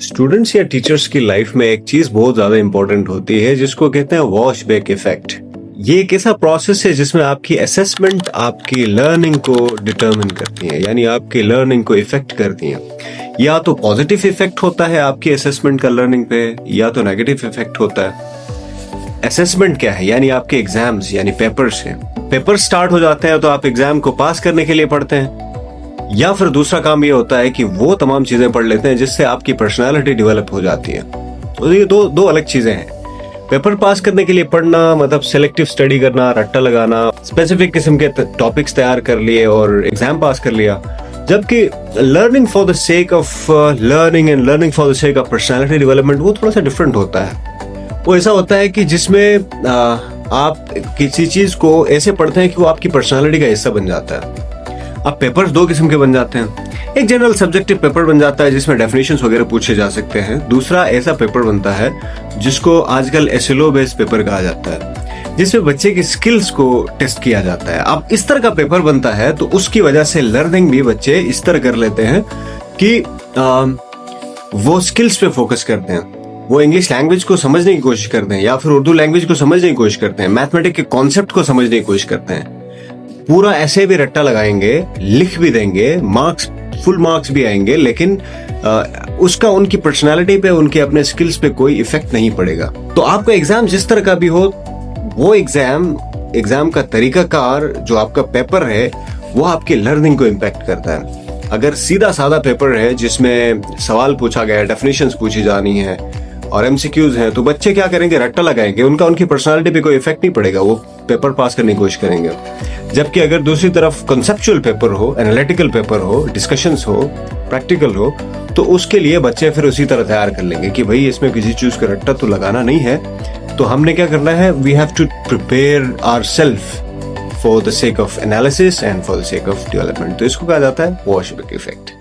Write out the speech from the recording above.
Students या teachers की life में एक चीज बहुत ज्यादा इंपॉर्टेंट होती है जिसको कहते हैं वॉश बैक इफेक्ट। ये एक ऐसा प्रोसेस है जिसमें आपकी असेसमेंट आपकी लर्निंग को डिटरमिन करती है, यानी आपकी लर्निंग को इफेक्ट करती है। या तो पॉजिटिव इफेक्ट होता है आपकी असेसमेंट का लर्निंग पे, या तो नेगेटिव इफेक्ट होता है। असेसमेंट क्या है? यानी आपके एग्जाम्स यानी पेपर्स हैं। पेपर स्टार्ट हो जाते हैं तो आप एग्जाम को पास करने के लिए पढ़ते हैं, या फिर दूसरा काम ये होता है कि वो तमाम चीजें पढ़ लेते हैं जिससे आपकी पर्सनालिटी डेवलप हो जाती है। तो ये दो अलग चीजें हैं। पेपर पास करने के लिए पढ़ना मतलब सिलेक्टिव स्टडी करना, रट्टा लगाना, स्पेसिफिक किस्म के टॉपिक्स तैयार कर लिए और एग्जाम पास कर लिया। जबकि learning for the sake of learning and learning for the sake of personality development वो थोड़ा सा डिफरेंट होता है। वो ऐसा होता है कि जिसमें आप किसी चीज को ऐसे पढ़ते हैं कि वो आपकी पर्सनालिटी का हिस्सा बन जाता है। अब पेपर्स दो किस्म के बन जाते हैं। एक जनरल सब्जेक्टिव पेपर बन जाता है जिसमें डेफिनेशंस वगैरह पूछे जा सकते हैं। दूसरा ऐसा पेपर बनता है जिसको आजकल एसएलओ बेस्ड पेपर कहा जाता है, जिसमें बच्चे की स्किल्स को टेस्ट किया जाता है। अब इस तरह का पेपर बनता है तो उसकी वजह से लर्निंग भी बच्चे इस तरह कर लेते हैं कि वो स्किल्स पे फोकस करते हैं। वो इंग्लिश लैंग्वेज को समझने की कोशिश करते हैं, या फिर उर्दू लैंग्वेज को समझने की कोशिश करते हैं, मैथमेटिक्स के कॉन्सेप्ट को समझने की कोशिश करते हैं। पूरा ऐसे भी रट्टा लगाएंगे, लिख भी देंगे, मार्क्स फुल मार्क्स भी आएंगे, लेकिन उसका उनकी पर्सनालिटी पे, उनके अपने स्किल्स पे कोई इफेक्ट नहीं पड़ेगा। तो आपका एग्जाम जिस तरह का भी हो, वो एग्जाम का तरीकाकार जो आपका पेपर है वो आपकी लर्निंग को इम्पैक्ट करता है। अगर सीधा साधा पेपर है जिसमें सवाल पूछा गया है, डेफिनेशंस पूछी जानी है और एमसीक्यूज हैं, तो बच्चे क्या करेंगे? रट्टा लगाएंगे, उनकी पर्सनालिटी पे कोई इफेक्ट नहीं पड़ेगा, वो पेपर पास करने की कोशिश करेंगे। जबकि अगर दूसरी तरफ कंसेप्चुअल पेपर हो, एनालिटिकल पेपर हो, डिस्कशंस हो, प्रैक्टिकल हो, तो उसके लिए बच्चे फिर उसी तरह तैयार कर लेंगे कि भाई इसमें किसी चीज का रट्टा तो लगाना नहीं है, तो हमने क्या करना है? We have to prepare ourselves for the sake of analysis and for the sake of development. तो इसको कहा जाता है वॉश बैक इफेक्ट।